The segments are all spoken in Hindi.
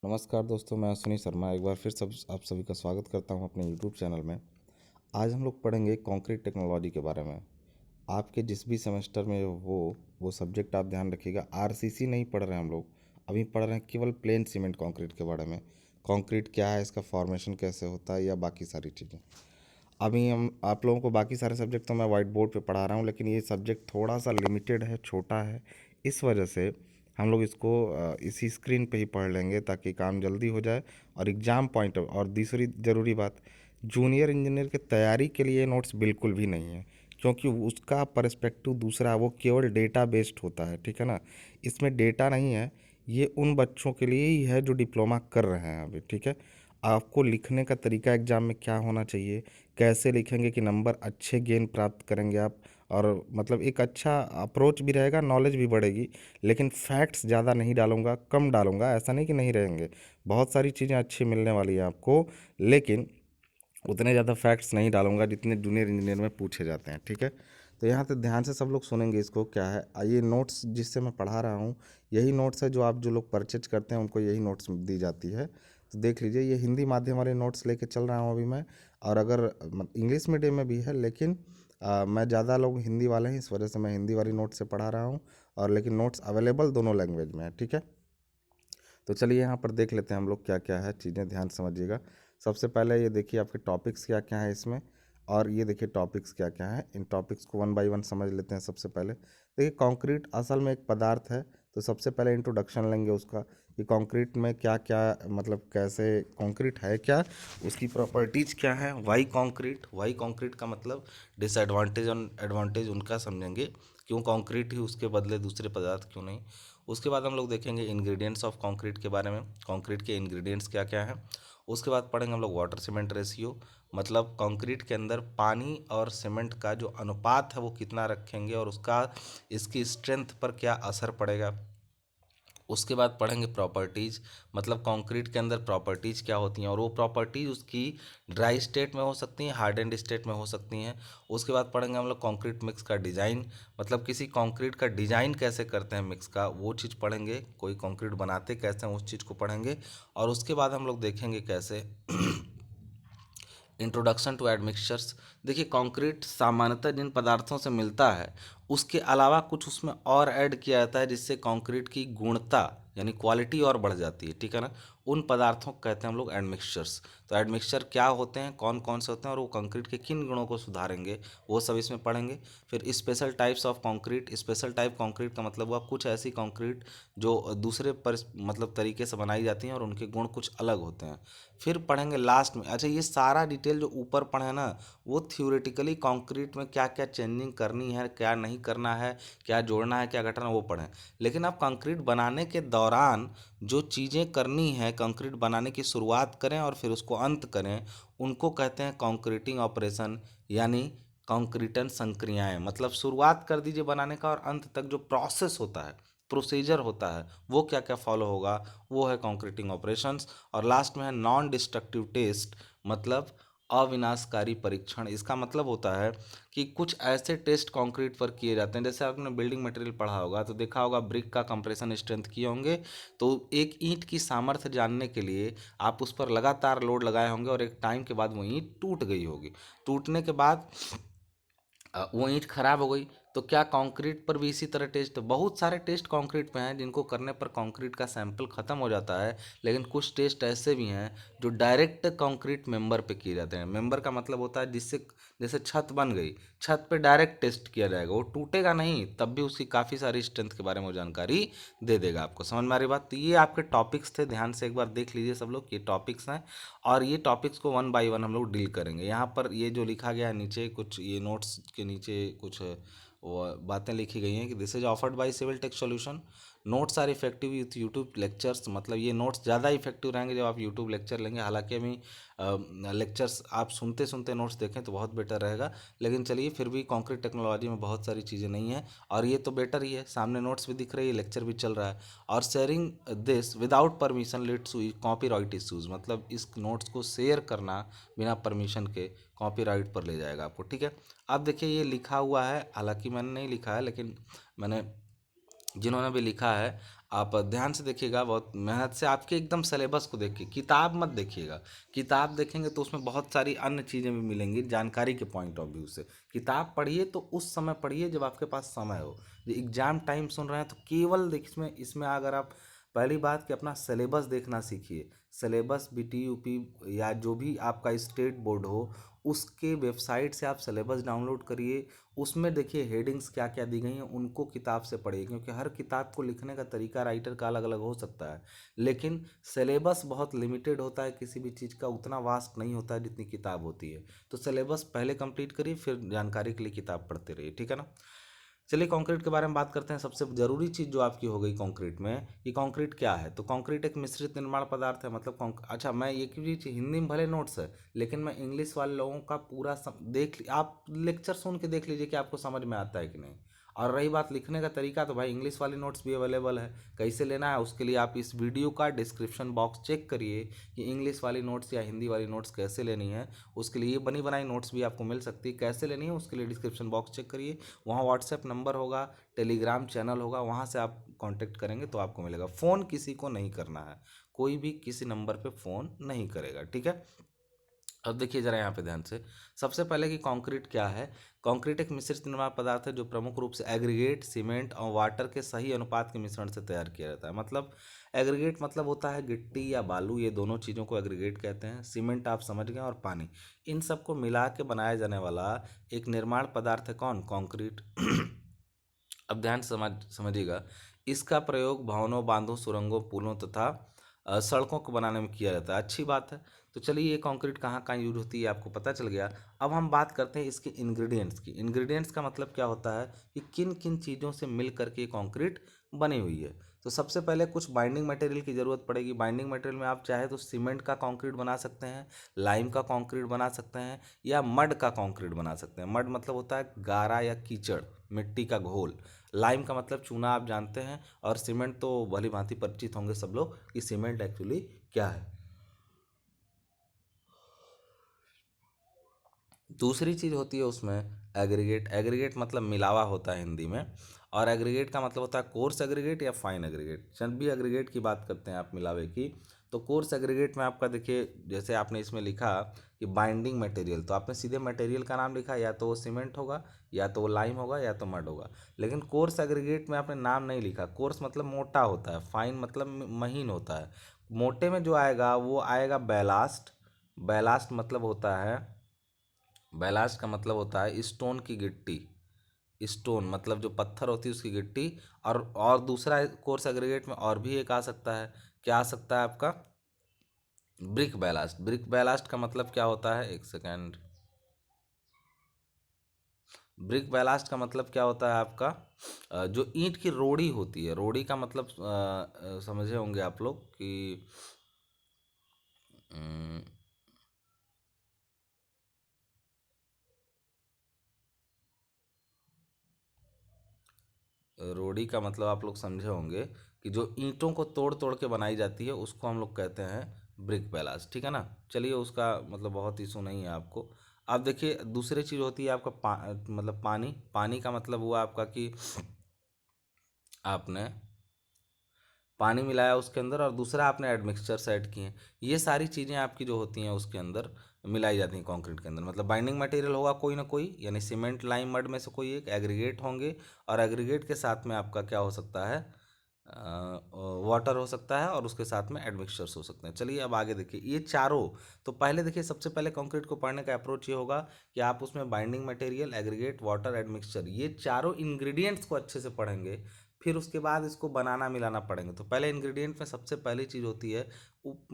नमस्कार दोस्तों, मैं अश्विनी शर्मा एक बार फिर आप सभी का स्वागत करता हूं अपने यूट्यूब चैनल में। आज हम लोग पढ़ेंगे कंक्रीट टेक्नोलॉजी के बारे में। आपके जिस भी सेमेस्टर में हो वो सब्जेक्ट आप ध्यान रखिएगा। आरसीसी नहीं पढ़ रहे हैं हम लोग, अभी पढ़ रहे हैं केवल प्लेन सीमेंट कंक्रीट के बारे में। कंक्रीट क्या है, इसका फॉर्मेशन कैसे होता है, या बाकी सारी चीज़ें। अभी हम आप लोगों को बाकी सारे सब्जेक्ट तो मैं वाइट बोर्ड पे पढ़ा रहा हूँ, लेकिन ये सब्जेक्ट थोड़ा सा लिमिटेड है, छोटा है। इस वजह से हम लोग इसको इसी स्क्रीन पे ही पढ़ लेंगे ताकि काम जल्दी हो जाए और एग्ज़ाम पॉइंट। और दूसरी ज़रूरी बात, जूनियर इंजीनियर की तैयारी के लिए नोट्स बिल्कुल भी नहीं है, क्योंकि उसका पर्सपेक्टिव दूसरा है, वो केवल डेटा बेस्ड होता है, ठीक है ना। इसमें डेटा नहीं है। ये उन बच्चों के लिए ही है जो डिप्लोमा कर रहे हैं अभी, ठीक है। आपको लिखने का तरीका एग्ज़ाम में क्या होना चाहिए, कैसे लिखेंगे कि नंबर अच्छे गेन प्राप्त करेंगे आप, और मतलब एक अच्छा अप्रोच भी रहेगा, नॉलेज भी बढ़ेगी। लेकिन फैक्ट्स ज़्यादा नहीं डालूंगा, कम डालूंगा, ऐसा नहीं कि नहीं रहेंगे। बहुत सारी चीज़ें अच्छी मिलने वाली हैं आपको, लेकिन उतने ज़्यादा फैक्ट्स नहीं डालूंगा जितने जूनियर इंजीनियर में पूछे जाते हैं, ठीक है। तो यहाँ पे ध्यान से सब लोग सुनेंगे इसको। क्या है ये नोट्स जिससे मैं पढ़ा रहा हूँ, यही नोट्स है जो लोग परचेज करते हैं, उनको यही नोट्स दी जाती है। तो देख लीजिए, ये हिंदी माध्यम वाले नोट्स लेके चल रहा हूँ अभी मैं। और अगर इंग्लिश मीडियम में भी है, लेकिन मैं ज़्यादा लोग हिंदी वाले हैं, इस वजह से मैं हिंदी वाली नोट्स से पढ़ा रहा हूँ। और लेकिन नोट्स अवेलेबल दोनों लैंग्वेज में है, ठीक है। तो चलिए यहाँ पर देख लेते हैं हम लोग क्या क्या है चीज़ें, ध्यान से समझिएगा। सबसे पहले ये देखिए आपके टॉपिक्स क्या क्या है इसमें, और ये देखिए टॉपिक्स क्या क्या है। इन टॉपिक्स को वन बाय वन समझ लेते हैं। सबसे पहले देखिए, कंक्रीट असल में एक पदार्थ है। तो सबसे पहले इंट्रोडक्शन लेंगे उसका, कि कंक्रीट में क्या क्या, मतलब कैसे कंक्रीट है, क्या उसकी प्रॉपर्टीज़ क्या है। वाई कंक्रीट का मतलब डिसएडवांटेज और एडवांटेज उनका समझेंगे, क्यों कंक्रीट ही, उसके बदले दूसरे पदार्थ क्यों नहीं। उसके बाद हम लोग देखेंगे इंग्रेडिएंट्स ऑफ कंक्रीट के बारे में, कंक्रीट के इंग्रेडिएंट्स क्या क्या हैं। उसके बाद पढ़ेंगे हम लोग वाटर सीमेंट रेशियो, मतलब कंक्रीट के अंदर पानी और सीमेंट का जो अनुपात है वो कितना रखेंगे, और उसका इसकी स्ट्रेंथ पर क्या असर पड़ेगा। उसके बाद पढ़ेंगे प्रॉपर्टीज़, मतलब कंक्रीट के अंदर प्रॉपर्टीज़ क्या होती हैं, और वो प्रॉपर्टीज़ उसकी ड्राई स्टेट में हो सकती हैं, हार्डेंड स्टेट में हो सकती हैं। उसके बाद पढ़ेंगे हम लोग कंक्रीट मिक्स का डिज़ाइन, मतलब किसी कंक्रीट का डिज़ाइन कैसे करते हैं मिक्स का, वो चीज़ पढ़ेंगे। कोई कंक्रीट बनाते कैसे हैं उस चीज़ को पढ़ेंगे। और उसके बाद हम लोग देखेंगे कैसे इंट्रोडक्शन टू एडमिक्सचर्स। देखिए, कंक्रीट सामान्यतः जिन पदार्थों से मिलता है उसके अलावा कुछ उसमें और ऐड किया जाता है, जिससे कंक्रीट की गुणता यानी क्वालिटी और बढ़ जाती है, ठीक है ना। उन पदार्थों को कहते हैं हम लोग एडमिक्सचर्स। तो एडमिक्सचर क्या होते हैं, कौन कौन से होते हैं, और वो कंक्रीट के किन गुणों को सुधारेंगे, वो सब इसमें पढ़ेंगे। फिर special types of concrete, special type concrete का मतलब हुआ कुछ ऐसी कंक्रीट जो दूसरे पर मतलब तरीके से बनाई जाती हैं और उनके गुण कुछ अलग होते हैं। फिर पढ़ेंगे लास्ट में। अच्छा, ये सारा डिटेल जो ऊपर पढ़े ना, वो थ्योरेटिकली कंक्रीट में क्या क्या चेंजिंग करनी है, क्या नहीं करना है, क्या जोड़ना है, क्या घटाना, वो पढ़ें। लेकिन आप कंक्रीट बनाने के दौरान जो चीज़ें करनी है, कंक्रीट बनाने की शुरुआत करें और फिर उसको अंत करें, उनको कहते हैं कंक्रीटिंग ऑपरेशन, यानी कंक्रीटन संक्रियाएं। मतलब शुरुआत कर दीजिए बनाने का, और अंत तक जो प्रोसेस होता है, प्रोसीजर होता है, वो क्या क्या फॉलो होगा, वो है कंक्रीटिंग ऑपरेशंस। और लास्ट में है नॉन डिस्ट्रक्टिव टेस्ट, मतलब अविनाशकारी परीक्षण। इसका मतलब होता है कि कुछ ऐसे टेस्ट कंक्रीट पर किए जाते हैं, जैसे आपने बिल्डिंग मटेरियल पढ़ा होगा तो देखा होगा ब्रिक का कंप्रेशन स्ट्रेंथ किए होंगे। तो एक ईंट की सामर्थ्य जानने के लिए आप उस पर लगातार लोड लगाए होंगे, और एक टाइम के बाद वो ईंट टूट गई होगी। टूटने के बाद वो ईंट खराब हो गई। तो क्या कंक्रीट पर भी इसी तरह टेस्ट, बहुत सारे टेस्ट कंक्रीट पे हैं जिनको करने पर कंक्रीट का सैंपल खत्म हो जाता है, लेकिन कुछ टेस्ट ऐसे भी हैं जो डायरेक्ट कंक्रीट मेंबर पे किए जाते हैं। मेंबर का मतलब होता है जिससे, जैसे छत बन गई, छत पे डायरेक्ट टेस्ट किया जाएगा, वो टूटेगा नहीं, तब भी उसकी काफ़ी सारी स्ट्रेंथ के बारे में वो जानकारी दे देगा आपको। समझ में आ रही बात। तो ये आपके टॉपिक्स थे, ध्यान से एक बार देख लीजिए सब लोग, ये टॉपिक्स हैं। और ये टॉपिक्स को वन बाय वन हम लोग डील करेंगे। यहाँ पर ये जो लिखा गया है नीचे, कुछ ये नोट्स के नीचे कुछ वो बातें लिखी गई हैं कि this is offered by Civil Tech Solution. Notes are effective with YouTube lectures, मतलब ये नोट्स ज़्यादा इफेक्टिव रहेंगे जब आप यूट्यूब लेक्चर लेंगे। हालांकि अभी लेक्चर्स आप सुनते सुनते नोट्स देखें तो बहुत बेटर रहेगा, लेकिन चलिए फिर भी कंक्रीट टेक्नोलॉजी में बहुत सारी चीज़ें नहीं है, और ये तो बेटर ही है, सामने नोट्स भी दिख रही है, लेक्चर भी चल रहा है। और sharing this without permission leads to copyright issues, मतलब इस नोट्स को शेयर करना बिना परमिशन के कॉपीराइट पर ले जाएगा आपको, ठीक है। अब देखिए ये लिखा हुआ है, हालांकि मैंने नहीं लिखा है, लेकिन मैंने जिन्होंने भी लिखा है, आप ध्यान से देखिएगा, बहुत मेहनत से, आपके एकदम सिलेबस को देखिए, किताब मत देखिएगा। किताब देखेंगे तो उसमें बहुत सारी अन्य चीज़ें भी मिलेंगी जानकारी के पॉइंट ऑफ व्यू से। किताब पढ़िए तो उस समय पढ़िए जब आपके पास समय हो। जो एग्जाम टाइम सुन रहे हैं तो केवल देखिए, इसमें अगर आप, पहली बात कि अपना सिलेबस देखना सीखिए। सिलेबस बीटीयूपी या जो भी आपका स्टेट बोर्ड हो, उसके वेबसाइट से आप सिलेबस डाउनलोड करिए। उसमें देखिए हेडिंग्स क्या क्या दी गई हैं, उनको किताब से पढ़िए, क्योंकि हर किताब को लिखने का तरीका राइटर का अलग अलग हो सकता है। लेकिन सिलेबस बहुत लिमिटेड होता है, किसी भी चीज़ का उतना वास्ट नहीं होता है जितनी किताब होती है। तो सिलेबस पहले कंप्लीट करिए, फिर जानकारी के लिए किताब पढ़ते रहिए, ठीक है ना। चलिए कंक्रीट के बारे में बात करते हैं। सबसे ज़रूरी चीज़ जो आपकी हो गई कंक्रीट में, कि कंक्रीट क्या है। तो कंक्रीट एक मिश्रित निर्माण पदार्थ है, मतलब अच्छा, मैं ये की चीज़ हिंदी में भले नोट्स है, लेकिन मैं इंग्लिश वाले लोगों का पूरा आप लेक्चर सुन के देख लीजिए कि आपको समझ में आता है कि नहीं। और रही बात लिखने का तरीका, तो भाई इंग्लिश वाली नोट्स भी अवेलेबल है। कैसे लेना है उसके लिए आप इस वीडियो का डिस्क्रिप्शन बॉक्स चेक करिए कि इंग्लिश वाली नोट्स या हिंदी वाली नोट्स कैसे लेनी है। उसके लिए बनी बनाई नोट्स भी आपको मिल सकती है, कैसे लेनी है उसके लिए डिस्क्रिप्शन बॉक्स चेक करिए। वहाँ व्हाट्सएप नंबर होगा, टेलीग्राम चैनल होगा, वहाँ से आप कांटेक्ट करेंगे तो आपको मिलेगा। फ़ोन किसी को नहीं करना है, कोई भी किसी नंबर पे फ़ोन नहीं करेगा, ठीक है। अब देखिए ज़रा यहाँ पे ध्यान से, सबसे पहले कि कंक्रीट क्या है। कंक्रीट एक मिश्रित निर्माण पदार्थ है जो प्रमुख रूप से एग्रीगेट, सीमेंट और वाटर के सही अनुपात के मिश्रण से तैयार किया जाता है। मतलब एग्रीगेट मतलब होता है गिट्टी या बालू, ये दोनों चीज़ों को एग्रीगेट कहते हैं। सीमेंट आप समझ गए, और पानी, इन सबको मिला के बनाया जाने वाला एक निर्माण पदार्थ है कौन, कंक्रीट। अब ध्यान से समझिएगा, इसका प्रयोग भवनों, बांधों, सुरंगों, पुलों तथा सड़कों को बनाने में किया जाता है। अच्छी बात है। तो चलिए, ये कंक्रीट कहाँ कहाँ यूज होती है आपको पता चल गया। अब हम बात करते हैं इसके इंग्रेडिएंट्स की। इंग्रेडिएंट्स का मतलब क्या होता है कि किन किन चीज़ों से मिल करके ये कंक्रीट बनी हुई है। तो सबसे पहले कुछ बाइंडिंग मटेरियल की ज़रूरत पड़ेगी। बाइंडिंग मटेरियल में आप चाहे तो सीमेंट का कंक्रीट बना सकते हैं, लाइम का कंक्रीट बना सकते हैं, या मड का कंक्रीट बना सकते हैं। मड मतलब होता है गारा या कीचड़, मिट्टी का घोल। लाइम का मतलब चूना, आप जानते हैं। और सीमेंट तो भली भांति परिचित होंगे सब लोग कि सीमेंट एक्चुअली क्या है। दूसरी चीज़ होती है उसमें एग्रीगेट। एग्रीगेट मतलब मिलावा होता है हिंदी में। और एग्रीगेट का मतलब होता है कोर्स एग्रीगेट या फाइन एग्रीगेट। जब भी एग्रीगेट की बात करते हैं आप मिलावे की, तो कोर्स एग्रीगेट में आपका देखिए, जैसे आपने इसमें लिखा कि बाइंडिंग मटेरियल, तो आपने सीधे मटेरियल का नाम लिखा, या तो वो सीमेंट होगा, या तो वो लाइम होगा, या तो मड होगा। लेकिन कोर्स एग्रीगेट में आपने नाम नहीं लिखा। कोर्स मतलब मोटा होता है, फाइन मतलब महीन होता है। मोटे में जो आएगा वो आएगा बैलास्ट। बैलास्ट मतलब होता है, बैलास्ट का मतलब होता है स्टोन की गिट्टी। स्टोन मतलब जो पत्थर होती है उसकी गिट्टी। और दूसरा कोर्स एग्रीगेट में और भी एक आ सकता है। क्या आ सकता है आपका, ब्रिक बैलास्ट। ब्रिक बैलास्ट का मतलब क्या होता है, एक सेकेंड। ब्रिक बैलास्ट का मतलब क्या होता है आपका, जो ईंट की रोड़ी होती है। रोड़ी का मतलब समझे होंगे आप लोग कि अम, रोड़ी का मतलब आप लोग समझे होंगे कि जो ईंटों को तोड़ तोड़ के बनाई जाती है उसको हम लोग कहते हैं ब्रिक पैलास, ठीक है ना। चलिए, उसका मतलब बहुत इशू नहीं है आपको। अब देखिए, दूसरी चीज़ होती है आपका मतलब पानी। पानी का मतलब हुआ आपका कि आपने पानी मिलाया उसके अंदर, और दूसरा आपने एडमिक्सचर्स ऐड किए। ये सारी चीज़ें आपकी जो होती हैं उसके अंदर मिलाई जाती हैं कंक्रीट के अंदर। मतलब बाइंडिंग मटेरियल होगा कोई ना कोई, यानी सीमेंट, लाइम, मड में से कोई एक। एग्रीगेट होंगे, और एग्रीगेट के साथ में आपका क्या हो सकता है, वाटर हो सकता है, और उसके साथ में एडमिक्सचर्स हो सकते हैं। चलिए अब आगे देखिए ये चारों। तो पहले देखिए, सबसे पहले कंक्रीट को पढ़ने का अप्रोच ये होगा कि आप उसमें binding material, aggregate, water, admixture, ये चारों इंग्रेडिएंट्स को अच्छे से पढ़ेंगे। फिर उसके बाद इसको बनाना मिलाना पड़ेंगे। तो पहले इंग्रेडिएंट में सबसे पहली चीज़ होती है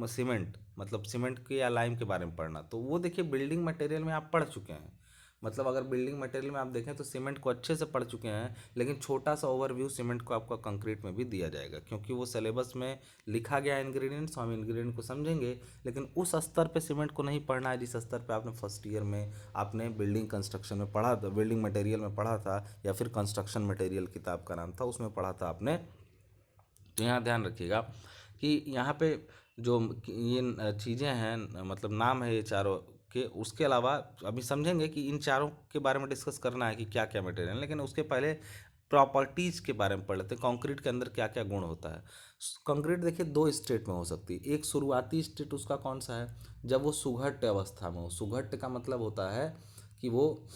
सीमेंट। मतलब सीमेंट के या लाइम के बारे में पढ़ना। तो वो देखिए बिल्डिंग मटेरियल में आप पढ़ चुके हैं। मतलब अगर बिल्डिंग मटेरियल में आप देखें तो सीमेंट को अच्छे से पढ़ चुके हैं, लेकिन छोटा सा ओवरव्यू सीमेंट को आपका कंक्रीट में भी दिया जाएगा, क्योंकि वो सिलेबस में लिखा गया इंग्रेडिएंट्स, हम इंग्रेडिएंट को समझेंगे। लेकिन उस स्तर पे सीमेंट को नहीं पढ़ना है जिस स्तर पे आपने फर्स्ट ईयर में आपने बिल्डिंग कंस्ट्रक्शन में पढ़ा था, बिल्डिंग मटेरियल में पढ़ा था, या फिर कंस्ट्रक्शन मटेरियल किताब का नाम था, उसमें पढ़ा था आपने। तो यहाँ ध्यान रखिएगा कि यहाँ पे जो ये चीज़ें हैं, मतलब नाम है ये चारों के, उसके अलावा अभी समझेंगे कि इन चारों के बारे में डिस्कस करना है कि क्या क्या मटेरियल। लेकिन उसके पहले प्रॉपर्टीज़ के बारे में पढ़ लेते हैं, कंक्रीट के अंदर क्या क्या गुण होता है। कंक्रीट देखिए दो स्टेट में हो सकती है। एक शुरुआती स्टेट उसका कौन सा है, जब वो सुघट्य अवस्था में हो। सुघट्य का मतलब होता है कि वो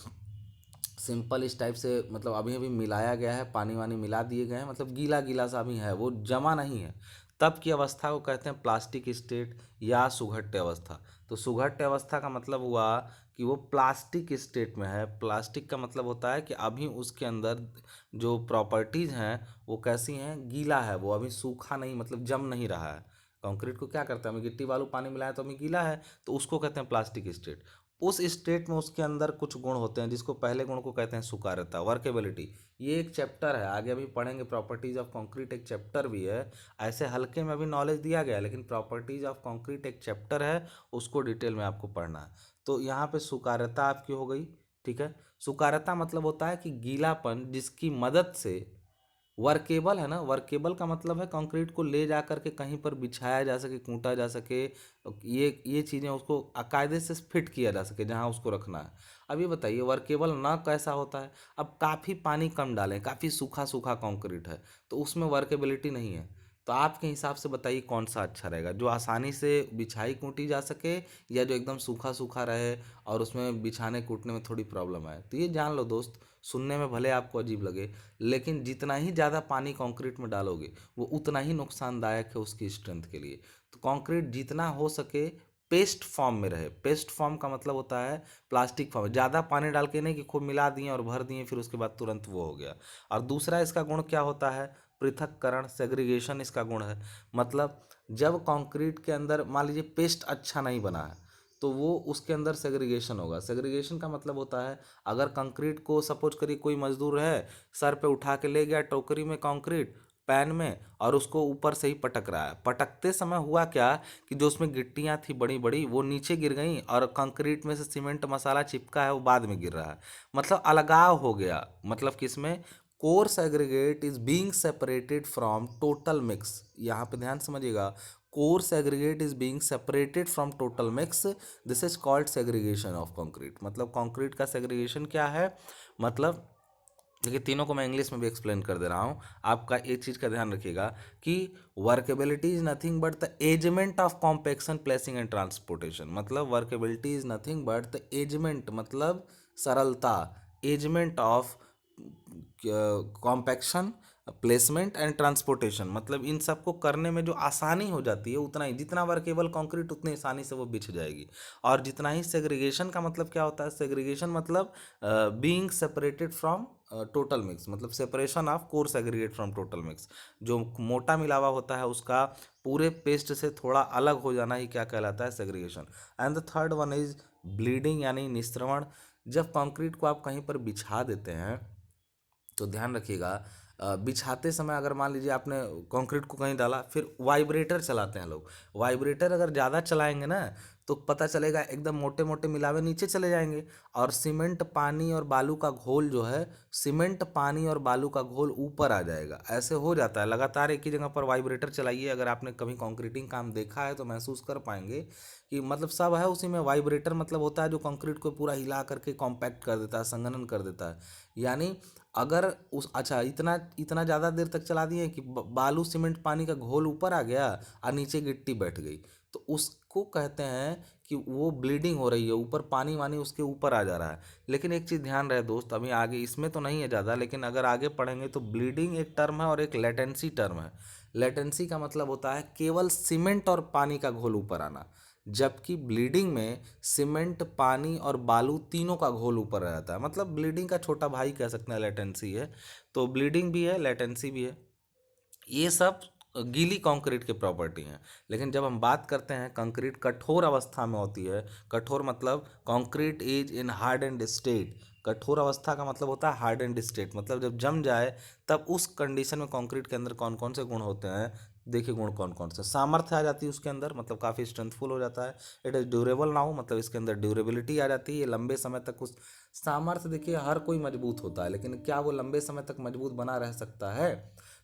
सिंपल इस टाइप से, मतलब अभी अभी मिलाया गया है, पानी वानी मिला दिए गए हैं, मतलब गीला गीला सा अभी है, वो जमा नहीं है, तब की अवस्था को कहते हैं प्लास्टिक स्टेट या सुघट्य अवस्था। तो सुघट्य अवस्था का मतलब हुआ कि वो प्लास्टिक स्टेट में है। प्लास्टिक का मतलब होता है कि अभी उसके अंदर जो प्रॉपर्टीज़ हैं वो कैसी हैं, गीला है, वो अभी सूखा नहीं, मतलब जम नहीं रहा है। कंक्रीट को क्या करता है, हमें गिट्टी बालू पानी मिलाया तो हमें गीला है, तो उसको कहते हैं प्लास्टिक स्टेट। उस स्टेट में उसके अंदर कुछ गुण होते हैं, जिसको पहले गुण को कहते हैं सुकार्यता, वर्केबिलिटी। ये एक चैप्टर है, आगे अभी पढ़ेंगे, प्रॉपर्टीज ऑफ कंक्रीट एक चैप्टर भी है। ऐसे हल्के में भी नॉलेज दिया गया है, लेकिन प्रॉपर्टीज ऑफ कंक्रीट एक चैप्टर है, उसको डिटेल में आपको पढ़ना है। तो यहाँ पे सुकार्यता आपकी हो गई, ठीक है। सुकार्यता मतलब होता है कि गीलापन जिसकी मदद से वर्केबल है ना, वर्केबल का मतलब है कंक्रीट को ले जा करके कहीं पर बिछाया जा सके, कूटा जा सके, ये चीज़ें उसको कायदे से फिट किया जा सके जहाँ उसको रखना है। अब ये बताइए वर्केबल ना कैसा होता है, अब काफ़ी पानी कम डालें, काफ़ी सूखा सूखा कंक्रीट है तो उसमें वर्केबिलिटी नहीं है। तो आपके हिसाब से बताइए कौन सा अच्छा रहेगा, जो आसानी से बिछाई कूटी जा सके, या जो एकदम सूखा सूखा रहे और उसमें बिछाने कूटने में थोड़ी प्रॉब्लम आए। तो ये जान लो दोस्त, सुनने में भले आपको अजीब लगे, लेकिन जितना ही ज़्यादा पानी कंक्रीट में डालोगे वो उतना ही नुकसानदायक है उसकी स्ट्रेंथ के लिए। तो कंक्रीट जितना हो सके पेस्ट फॉर्म में रहे। पेस्ट फॉर्म का मतलब होता है प्लास्टिक फॉर्म, ज़्यादा पानी डाल के नहीं कि खूब मिला दिए और भर दिए फिर उसके बाद तुरंत वो हो गया। और दूसरा इसका गुण क्या होता है, पृथक्करण, सेग्रीगेशन इसका गुण है। मतलब जब कंक्रीट के अंदर मान लीजिए पेस्ट अच्छा नहीं बना है तो वो उसके अंदर सेग्रीगेशन होगा। सेग्रीगेशन का मतलब होता है अगर कंक्रीट को सपोज करिए कोई मजदूर है, सर पे उठा के ले गया टोकरी में कंक्रीट पैन में, और उसको ऊपर से ही पटक रहा है। पटकते समय हुआ क्या कि जो उसमें गिट्टियां थी बड़ी बड़ी वो नीचे गिर गई, और कंक्रीट में से सीमेंट मसाला चिपका है वो बाद में गिर रहा है, मतलब अलगाव हो गया। मतलब किसमें, coarse aggregate is being separated from total mix. यहाँ पे ध्यान समझिएगा, coarse aggregate is being separated from total mix, this is called segregation of concrete। मतलब कंक्रीट का सेग्रीगेशन क्या है, मतलब देखिए तीनों को मैं इंग्लिश में भी एक्सप्लेन कर दे रहा हूँ, आपका एक चीज़ का ध्यान रखिएगा कि workability is nothing but the easement of compaction placing and transportation. मतलब workability is nothing but the easement, मतलब सरलता, easement of compaction, placement and transportation, मतलब इन सब को करने में जो आसानी हो जाती है उतना ही, जितना वर्केबल कंक्रीट उतनी आसानी से वो बिछ जाएगी। और जितना ही सेग्रीगेशन का मतलब क्या होता है, सेग्रीगेशन मतलब being separated from total mix, मतलब separation of coarse aggregate from total mix. जो मोटा मिलावा होता है उसका पूरे पेस्ट से थोड़ा अलग हो जाना ही क्या कहलाता है, segregation. And the third one is bleeding यानी निस्त्रवण। जब कंक्रीट को आप कहीं पर बिछा देते हैं तो ध्यान रखिएगा, बिछाते समय अगर मान लीजिए आपने कंक्रीट को कहीं डाला, फिर वाइब्रेटर चलाते हैं लोग, वाइब्रेटर अगर ज़्यादा चलाएंगे ना तो पता चलेगा एकदम मोटे मोटे मिलावे नीचे चले जाएंगे, और सीमेंट पानी और बालू का घोल जो है, सीमेंट पानी और बालू का घोल ऊपर आ जाएगा। ऐसे हो जाता है, लगातार एक ही जगह पर वाइब्रेटर चलाइए, अगर आपने कभी कंक्रीटिंग काम देखा है तो महसूस कर पाएंगे कि मतलब सब है उसी में। वाइब्रेटर मतलब होता है जो कंक्रीट को पूरा हिला करके कॉम्पैक्ट कर देता है, संघनन कर देता है। यानी अगर उस, अच्छा इतना इतना ज़्यादा देर तक चला दिए कि बालू सीमेंट पानी का घोल ऊपर आ गया और नीचे गिट्टी बैठ गई, तो उसको कहते हैं कि वो ब्लीडिंग हो रही है, ऊपर पानी वानी उसके ऊपर आ जा रहा है। लेकिन एक चीज़ ध्यान रहे दोस्त, अभी आगे इसमें तो नहीं है ज़्यादा, लेकिन अगर आगे पढ़ेंगे तो ब्लीडिंग एक टर्म है और एक लेटेंसी टर्म है। लेटेंसी का मतलब होता है केवल सीमेंट और पानी का घोल ऊपर आना, जबकि ब्लीडिंग में सीमेंट पानी और बालू तीनों का घोल ऊपर आ जाता है। मतलब ब्लीडिंग का छोटा भाई कह सकते हैं लेटेंसी है। तो ब्लीडिंग भी है, लेटेंसी भी है, ये सब गीली कंक्रीट की प्रॉपर्टी हैं। लेकिन जब हम बात करते हैं कंक्रीट कठोर अवस्था में होती है, कठोर मतलब concrete is in hard and state. कठोर अवस्था का मतलब होता है हार्ड एंड स्टेट, मतलब जब जम जाए तब उस कंडीशन में कंक्रीट के अंदर कौन कौन से गुण होते हैं। देखिए गुण कौन कौन से, सामर्थ्य आ जाती है उसके अंदर, मतलब काफ़ी स्ट्रेंथफुल हो जाता है। इट इज़ ड्यूरेबल नाउ, मतलब इसके अंदर ड्यूरेबिलिटी आ जाती है, ये लंबे समय तक उस सामर्थ्य। देखिए हर कोई मजबूत होता है, लेकिन क्या वो लंबे समय तक मजबूत बना रह सकता है।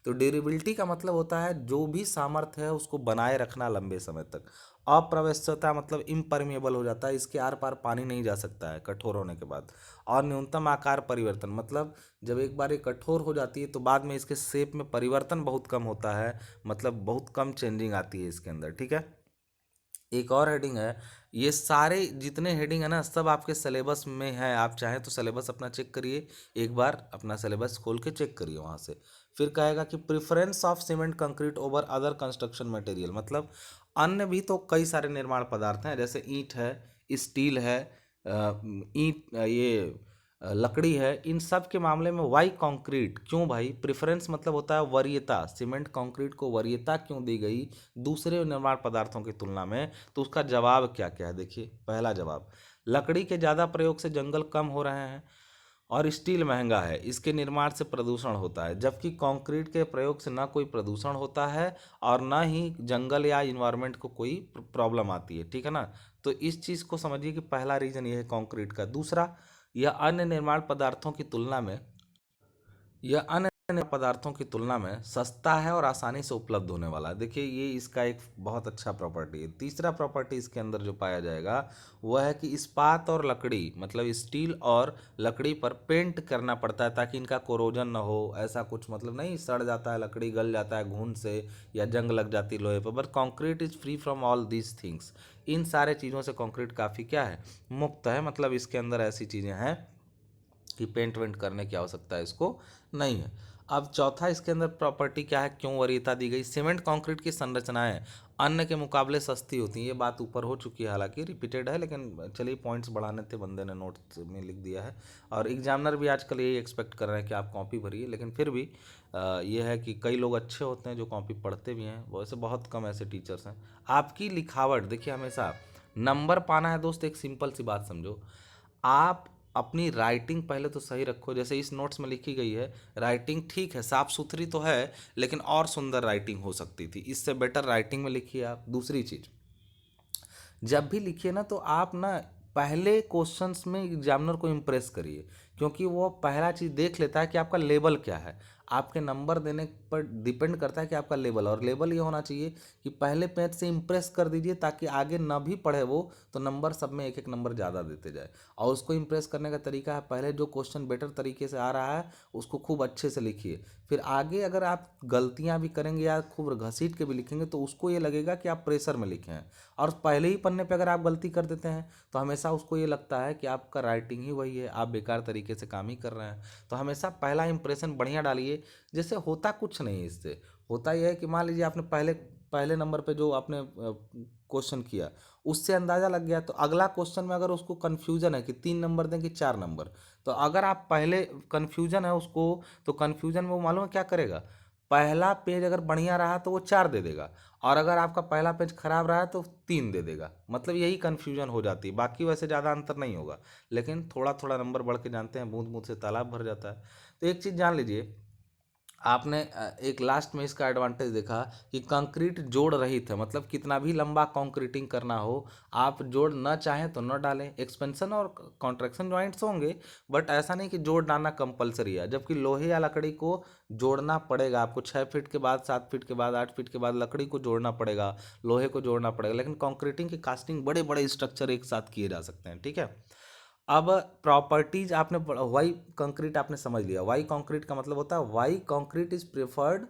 तो ड्यूरेबिलिटी का मतलब होता है जो भी सामर्थ्य है उसको बनाए रखना लंबे समय तक। अप्रवेश्यता मतलब इम्परमेबल हो जाता है, इसके आर पार पानी नहीं जा सकता है कठोर होने के बाद। और न्यूनतम आकार परिवर्तन मतलब जब एक बार ये कठोर हो जाती है तो बाद में इसके शेप में परिवर्तन बहुत कम होता है, मतलब बहुत कम चेंजिंग आती है इसके अंदर, ठीक है। एक और हेडिंग है, ये सारे जितने हेडिंग है ना सब आपके सिलेबस में है, आप चाहें तो सिलेबस अपना चेक करिए, एक बार अपना सिलेबस खोल के चेक करिए वहाँ से। फिर कहेगा कि preference of cement concrete over other construction material, मतलब अन्य भी तो कई सारे निर्माण पदार्थ हैं, जैसे ईंट है, स्टील है, ईंट ये लकड़ी है, इन सब के मामले में वाई कंक्रीट, क्यों भाई प्रेफरेंस मतलब होता है वरीयता, सीमेंट कंक्रीट को वरीयता क्यों दी गई दूसरे निर्माण पदार्थों की तुलना में, तो उसका जवाब क्या क्या है देखिए। पहला जवाब, लकड़ी के ज़्यादा प्रयोग से जंगल कम हो रहे हैं और स्टील महंगा है, इसके निर्माण से प्रदूषण होता है, जबकि कंक्रीट के प्रयोग से ना कोई प्रदूषण होता है और ना ही जंगल या इन्वायरमेंट को कोई प्रॉब्लम आती है, ठीक है ना। तो इस चीज़ को समझिए कि पहला रीजन ये है कंक्रीट का। दूसरा, यह अन्य निर्माण पदार्थों की तुलना में यह अन्य पदार्थों की तुलना में सस्ता है और आसानी से उपलब्ध होने वाला है, देखिए ये इसका एक बहुत अच्छा प्रॉपर्टी है। तीसरा प्रॉपर्टी इसके अंदर जो पाया जाएगा वह है कि इस्पात और लकड़ी मतलब स्टील और लकड़ी पर पेंट करना पड़ता है ताकि इनका कोरोजन न हो, ऐसा कुछ मतलब नहीं सड़ जाता है लकड़ी, गल जाता है घून से या जंग लग जाती है लोहे पर, but concrete is free from all these things. इन सारे चीज़ों से कॉन्क्रीट काफ़ी क्या है, मुक्त है, मतलब इसके अंदर ऐसी चीज़ें हैं कि पेंट वेंट करने की आवश्यकता इसको नहीं है। अब चौथा इसके अंदर प्रॉपर्टी क्या है, क्यों वरीयता दी गई, सीमेंट कंक्रीट की संरचनाएं अन्य के मुकाबले सस्ती होती हैं, ये बात ऊपर हो चुकी है, हालांकि रिपीटेड है, लेकिन चलिए पॉइंट्स बढ़ाने थे, बंदे ने नोट्स में लिख दिया है। और एग्जामिनर भी आजकल यही एक्सपेक्ट कर रहे हैं कि आप कॉपी भरिए, लेकिन फिर भी ये है कि कई लोग अच्छे होते हैं जो कॉपी पढ़ते भी हैं, वैसे बहुत कम ऐसे टीचर्स हैं। आपकी लिखावट देखिए, हमेशा नंबर पाना है दोस्त, एक सिंपल सी बात समझो, आप अपनी राइटिंग पहले तो सही रखो, जैसे इस नोट्स में लिखी गई है, राइटिंग ठीक है साफ सुथरी तो है लेकिन और सुंदर राइटिंग हो सकती थी, इससे बेटर राइटिंग में लिखिए आप। दूसरी चीज़, जब भी लिखिए ना तो आप ना पहले क्वेश्चंस में एग्जामिनर को इम्प्रेस करिए, क्योंकि वो पहला चीज़ देख लेता है कि आपका लेवल क्या है। आपके नंबर देने पर डिपेंड करता है कि आपका लेवल, और लेवल ये होना चाहिए कि पहले पेज से इम्प्रेस कर दीजिए ताकि आगे ना भी पढ़े वो तो नंबर सब में एक एक नंबर ज़्यादा देते जाए। और उसको इम्प्रेस करने का तरीका है, पहले जो क्वेश्चन बेटर तरीके से आ रहा है उसको खूब अच्छे से लिखिए, फिर आगे अगर आप गलतियां भी करेंगे या खूब घसीट के भी लिखेंगे तो उसको ये लगेगा कि आप प्रेशर में लिखे हैं। और पहले ही पन्ने पे अगर आप गलती कर देते हैं तो हमेशा उसको ये लगता है कि आपका राइटिंग ही वही है, आप बेकार तरीके से काम ही कर रहे हैं। तो हमेशा पहला इंप्रेशन बढ़िया डालिए, जैसे होता कुछ नहीं है इससे, होता यह है कि मान लीजिए आपने पहले पहले नंबर पे जो आपने क्वेश्चन किया उससे अंदाज़ा लग गया, तो अगला क्वेश्चन में अगर उसको कन्फ्यूजन है कि 3 नंबर दें कि 4 नंबर, तो अगर आप पहले कन्फ्यूजन है उसको, तो कन्फ्यूजन में वो मालूम है क्या करेगा, पहला पेज अगर बढ़िया रहा तो वो 4 दे देगा, और अगर आपका पहला पेज खराब रहा तो 3 दे देगा, मतलब यही कन्फ्यूजन हो जाती है, बाकी वैसे ज़्यादा अंतर नहीं होगा। लेकिन थोड़ा थोड़ा नंबर बढ़ के जानते हैं बूंद बूंद से तालाब भर जाता है। तो एक चीज़ जान लीजिए, आपने एक लास्ट में इसका एडवांटेज देखा कि कंक्रीट जोड़ रहित है, मतलब कितना भी लंबा कंक्रीटिंग करना हो आप जोड़ न चाहें तो न डालें, एक्सपेंशन और कॉन्ट्रैक्शन जॉइंट्स होंगे बट ऐसा नहीं कि जोड़ डालना कंपलसरी है, जबकि लोहे या लकड़ी को जोड़ना पड़ेगा आपको, 6 फीट के बाद 7 फीट के बाद 8 फीट के बाद लकड़ी को जोड़ना पड़ेगा, लोहे को जोड़ना पड़ेगा, लेकिन कंक्रीटिंग की कास्टिंग बड़े बड़े स्ट्रक्चर एक साथ किए जा सकते हैं, ठीक है। अब प्रॉपर्टीज आपने वाई कंक्रीट आपने समझ लिया, वाई कंक्रीट का मतलब होता है why concrete is preferred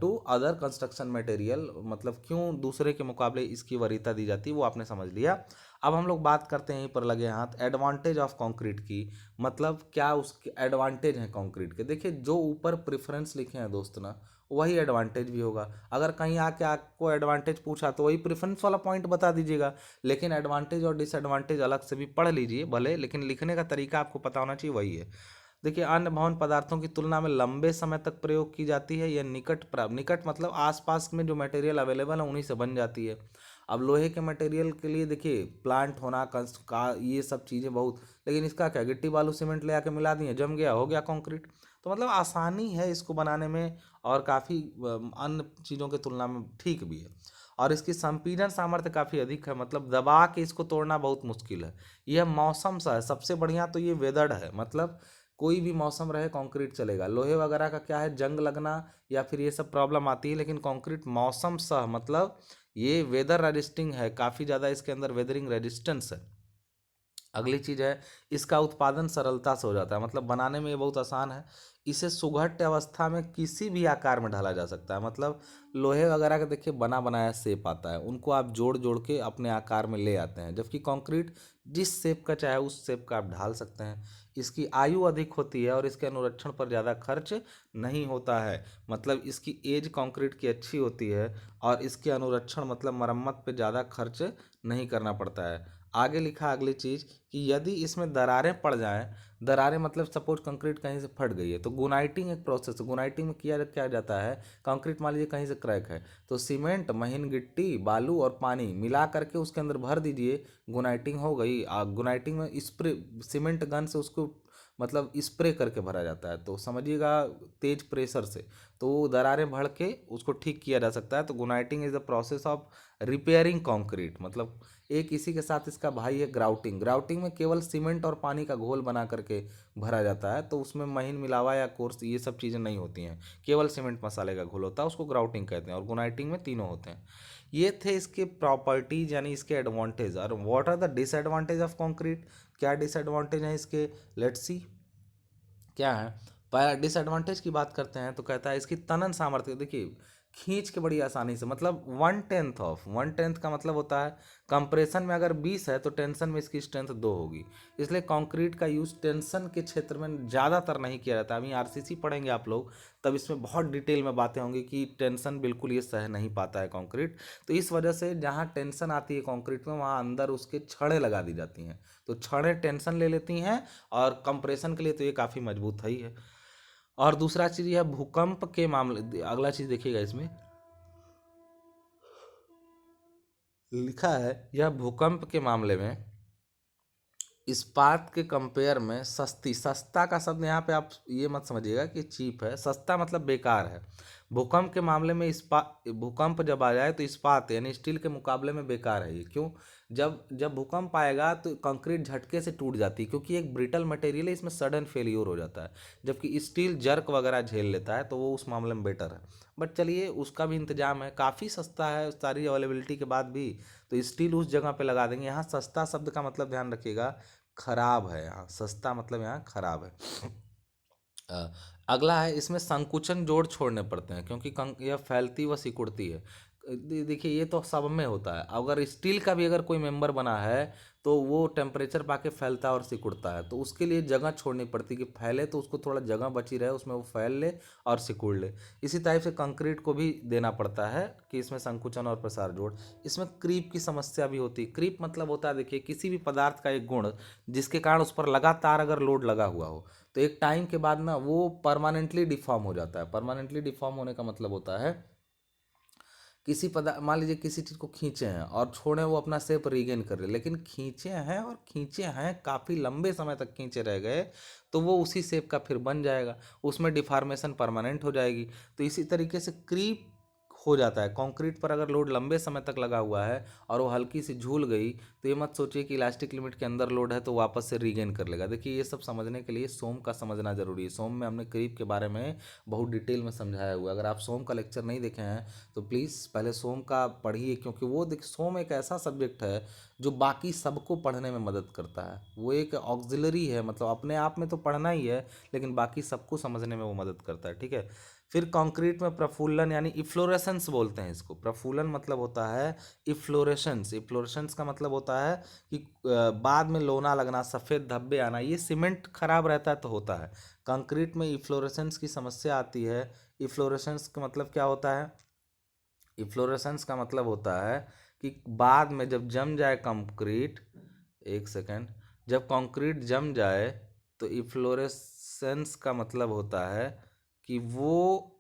to other construction material, मतलब क्यों दूसरे के मुकाबले इसकी वरीयता दी जाती है वो आपने समझ लिया। अब हम लोग बात करते हैं यहीं पर लगे हाथ एडवांटेज ऑफ कंक्रीट की, मतलब क्या उसके एडवांटेज हैं कंक्रीट के। देखिए जो ऊपर प्रेफरेंस लिखे हैं दोस्त ना वही एडवांटेज भी होगा, अगर कहीं आके आपको एडवांटेज पूछा तो वही प्रेफरेंस वाला पॉइंट बता दीजिएगा, लेकिन एडवांटेज और डिसएडवांटेज अलग से भी पढ़ लीजिए भले, लेकिन लिखने का तरीका आपको पता होना चाहिए वही है। देखिए अन्य भवन पदार्थों की तुलना में लंबे समय तक प्रयोग की जाती है, यह निकट मतलब आसपास में जो मटेरियल अवेलेबल है उन्हीं से बन जाती है। अब लोहे के मटेरियल के लिए देखिए प्लांट होना का ये सब चीज़ें बहुत, लेकिन इसका क्या, गिट्टी बालू सीमेंट ले आके मिला दिए जम गया हो गया कंक्रीट, तो मतलब आसानी है इसको बनाने में और काफ़ी अन्य चीज़ों की तुलना में ठीक भी है। और इसकी संपीड़न सामर्थ्य काफ़ी अधिक है, मतलब दबा के इसको तोड़ना बहुत मुश्किल है। यह मौसम सा है, सबसे बढ़िया तो ये वेदर्ड है, मतलब कोई भी मौसम रहे कंक्रीट चलेगा। लोहे वगैरह का क्या है, जंग लगना या फिर ये सब प्रॉब्लम आती है, लेकिन कंक्रीट मौसम सह मतलब ये वेदर रेजिस्टिंग है, काफ़ी ज़्यादा इसके अंदर वेदरिंग रेजिस्टेंस है। अगली चीज़ है, इसका उत्पादन सरलता से हो जाता है, मतलब बनाने में ये बहुत आसान है। इसे सुघट्य अवस्था में किसी भी आकार में ढाला जा सकता है, मतलब लोहे वगैरह का देखिए बना बनाया शेप आता है, उनको आप जोड़ जोड़ के अपने आकार में ले आते हैं, जबकि कंक्रीट जिस शेप का चाहे उस शेप का आप ढाल सकते हैं। इसकी आयु अधिक होती है और इसके अनुरक्षण पर ज़्यादा खर्च नहीं होता है, मतलब इसकी एज कंक्रीट की अच्छी होती है और इसके अनुरक्षण मतलब मरम्मत पे ज़्यादा खर्च नहीं करना पड़ता है। आगे लिखा अगली चीज़ कि यदि इसमें दरारें पड़ जाएं, दरारें मतलब सपोज कंक्रीट कहीं से फट गई है, तो गुनाइटिंग एक प्रोसेस है। गुनाइटिंग में किया क्या जाता है, कंक्रीट मान लीजिए कहीं से क्रैक है तो सीमेंट, महीन गिट्टी, बालू और पानी मिला करके उसके अंदर भर दीजिए, गुनाइटिंग हो गई। गुनाइटिंग में स्प्रे, सीमेंट गन से उसको मतलब स्प्रे करके भरा जाता है, तो समझिएगा तेज प्रेशर से, तो वो दरारें भर के उसको ठीक किया जा सकता है। तो guniting is the process of repairing concrete. मतलब एक इसी के साथ इसका भाई है ग्राउटिंग। ग्राउटिंग में केवल सीमेंट और पानी का घोल बना करके भरा जाता है, तो उसमें महीन मिलावा या कोर्स ये सब चीज़ें नहीं होती हैं, केवल सीमेंट मसाले का घोल होता है, उसको ग्राउटिंग कहते हैं। और गुनाइटिंग में तीनों होते हैं। ये थे इसके प्रॉपर्टीज यानी इसके एडवांटेज। और what are the disadvantage of concrete, क्या डिसएडवांटेज हैं इसके, लेट्स सी क्या है। पहला डिसएडवांटेज की बात करते हैं तो कहता है इसकी तनन सामर्थ्य, देखिए खींच के बड़ी आसानी से, मतलब 1/10 ऑफ 1/10 का मतलब होता है कंप्रेशन में अगर 20 है तो टेंशन में इसकी स्ट्रेंथ 2 होगी। इसलिए कंक्रीट का यूज टेंशन के क्षेत्र में ज़्यादातर नहीं किया जाता। अभी आरसीसी पढ़ेंगे आप लोग तब इसमें बहुत डिटेल में बातें होंगी कि टेंशन बिल्कुल ये सह नहीं पाता है कंक्रीट। तो इस वजह से जहाँ टेंशन आती है कंक्रीट में वहाँ अंदर उसके छड़ें लगा दी जाती हैं, तो छड़ें टेंशन ले लेती हैं और कंप्रेशन के लिए तो ये काफ़ी मजबूत है ही है। और दूसरा चीज़ यह भूकंप के मामले, अगला चीज़ देखिएगा इसमें लिखा है, यह भूकंप के मामले में इस्पात के कंपेयर में सस्ती, सस्ता का शब्द यहाँ पे आप ये मत समझिएगा कि चीप है, सस्ता मतलब बेकार है। भूकंप के मामले में इस्पात, भूकंप जब आ जाए तो इस्पात यानी स्टील के मुकाबले में बेकार है ये। क्यों, जब जब भूकंप आएगा तो कंक्रीट झटके से टूट जाती है, क्योंकि एक ब्रिटल मटेरियल है, इसमें सडन फेलियर हो जाता है, जबकि स्टील जर्क वगैरह झेल लेता है, तो वो उस मामले में बेटर है। बट चलिए उसका भी इंतजाम है, काफ़ी सस्ता है सारी अवेलेबिलिटी के बाद भी, तो स्टील उस जगह पे लगा देंगे। यहाँ सस्ता शब्द का मतलब ध्यान रखिएगा, खराब है, यहाँ सस्ता मतलब यहाँ खराब है। अ, अगला है, इसमें संकुचन जोड़ छोड़ने पड़ते हैं क्योंकि यह फैलती व सिकुड़ती है। देखिए ये तो सब में होता है, अगर स्टील का भी अगर कोई मेंबर बना है तो वो टेम्परेचर पाके फैलता है और सिकुड़ता है, तो उसके लिए जगह छोड़नी पड़ती है कि फैले तो उसको थोड़ा जगह बची रहे, उसमें वो फैल ले और सिकुड़ ले। इसी टाइप से कंक्रीट को भी देना पड़ता है कि इसमें संकुचन और प्रसार जोड़। इसमें क्रीप की समस्या भी होती है। क्रीप मतलब होता है, देखिए किसी भी पदार्थ का एक गुण जिसके कारण उस पर लगातार अगर लोड लगा हुआ हो तो एक टाइम के बाद ना वो परमानेंटली डिफॉर्म हो जाता है। परमानेंटली डिफॉर्म होने का मतलब होता है किसी पदार्थ, मान लीजिए किसी चीज़ को खींचे हैं और छोड़े वो अपना शेप रीगेन कर रहे, लेकिन खींचे हैं और खींचे हैं काफ़ी लंबे समय तक खींचे रह गए, तो वो उसी शेप का फिर बन जाएगा, उसमें डिफॉर्मेशन परमानेंट हो जाएगी। तो इसी तरीके से क्रीप हो जाता है कंक्रीट पर अगर लोड लंबे समय तक लगा हुआ है और वो हल्की सी झूल गई, तो ये मत सोचिए कि इलास्टिक लिमिट के अंदर लोड है तो वापस से रीगेन कर लेगा। देखिए ये सब समझने के लिए सोम का समझना जरूरी है। सोम में हमने क्रीप के बारे में बहुत डिटेल में समझाया हुआ है, अगर आप सोम का लेक्चर नहीं देखे हैं तो प्लीज़ पहले सोम का पढ़िए, क्योंकि वो देख सोम एक ऐसा सब्जेक्ट है जो बाकी सबको पढ़ने में मदद करता है। वो एक ऑक्सिलरी है, मतलब अपने आप में तो पढ़ना ही है लेकिन बाकी सबको समझने में वो मदद करता है, ठीक है। फिर कंक्रीट में प्रफुल्लन यानी इफ्लोरेसेंस बोलते हैं इसको। प्रफुल्लन मतलब होता है इफ्लोरेसेंस। इफ्लोरेसेंस का मतलब होता है कि बाद में लोना लगना, सफ़ेद धब्बे आना, ये सीमेंट खराब रहता है तो होता है। कंक्रीट में इफ्लोरेसेंस की समस्या आती है। इफ्लोरेसेंस का मतलब क्या होता है, इफ्लोरेसेंस का मतलब होता है कि बाद में जब जम जाए कंक्रीट, एक सेकेंड, जब कंक्रीट जम जाए तो इफ्लोरेसेंस का मतलब होता है कि वो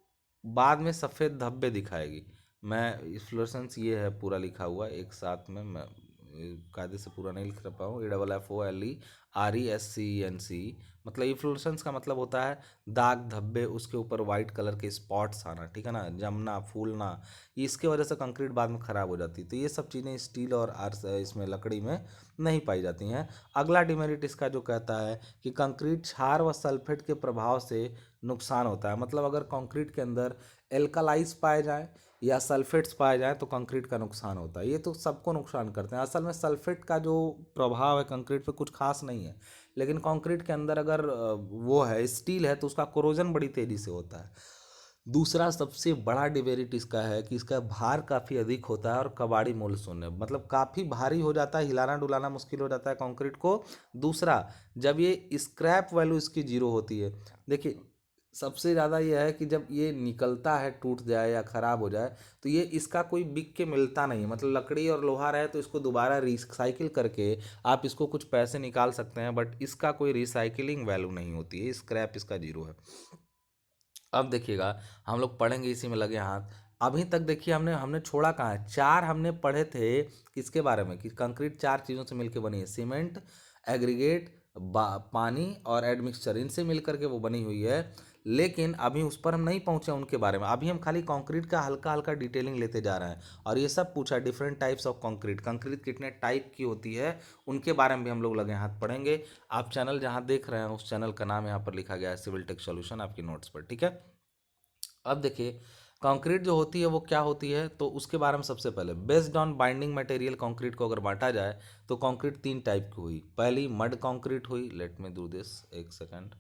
बाद में सफ़ेद धब्बे दिखाएगी। मैं इफ्लोरेसेंस ये है पूरा लिखा हुआ एक साथ में, मैं कायदे से पूरा नहीं लिख रहा हूँ, EFFOLERESCENC, मतलब इफ्लोरेसेंस का मतलब होता है दाग धब्बे, उसके ऊपर वाइट कलर के स्पॉट्स आना, ठीक है ना, जमना फूलना, इसके वजह से कंक्रीट बाद में ख़राब हो जाती है। तो ये सब चीज़ें स्टील और इसमें लकड़ी में नहीं पाई जाती हैं। अगला डिमेरिट इसका जो कहता है कि कंक्रीट क्षार व सल्फेट के प्रभाव से नुकसान होता है। मतलब अगर कंक्रीट के अंदर एल्कलाइज पाए जाएं या सल्फेट्स पाए जाएं तो कंक्रीट का नुकसान होता है। ये तो सबको नुकसान करते हैं। असल में सल्फेट का जो प्रभाव है कंक्रीट पे कुछ खास नहीं है, लेकिन कंक्रीट के अंदर अगर वो है स्टील है तो उसका कोरोजन बड़ी तेज़ी से होता है। दूसरा सबसे बड़ा डिमेरिट इसका है कि इसका भार काफ़ी अधिक होता है और कबाड़ी मोल शून्य, मतलब काफ़ी भारी हो जाता है, हिलाना डुलाना मुश्किल हो जाता है कंक्रीट को। दूसरा, जब ये स्क्रैप वैल्यू इसकी जीरो होती है। देखिए सबसे ज़्यादा ये है कि जब ये निकलता है, टूट जाए या ख़राब हो जाए, तो ये इसका कोई बिक के मिलता नहीं है। मतलब लकड़ी और लोहा रहे तो इसको दोबारा रिसाइकिल करके आप इसको कुछ पैसे निकाल सकते हैं, बट इसका कोई रिसाइकिलिंग वैल्यू नहीं होती है, स्क्रैप इसका जीरो है। अब देखिएगा, हम लोग पढ़ेंगे इसी में लगे हाथ। अभी तक देखिए हमने हमने छोड़ा कहाँ है, चार हमने पढ़े थे किसके बारे में, कि कंक्रीट चार चीज़ों से मिलकर बनी है, सीमेंट, एग्रीगेट, पानी और एडमिक्सचर, इनसे मिल करके वो बनी हुई है। लेकिन अभी उस पर हम नहीं पहुंचे उनके बारे में, अभी हम खाली कंक्रीट का हल्का हल्का डिटेलिंग लेते जा रहे हैं। और ये सब पूछा different types of concrete, concrete कितने टाइप की होती है उनके बारे में भी हम लोग लगे हाथ पढ़ेंगे। आप चैनल जहाँ देख रहे हैं उस चैनल का नाम यहाँ पर लिखा गया है सिविल टेक सॉल्यूशन आपकी नोट्स पर, ठीक है। अब देखिए कंक्रीट जो होती है वो क्या होती है, तो उसके बारे में सबसे पहले based on binding material concrete को अगर बांटा जाए तो कंक्रीट तीन टाइप की हुई। पहली मड कंक्रीट हुई, लेट मी डू दिस, एक सेकंड।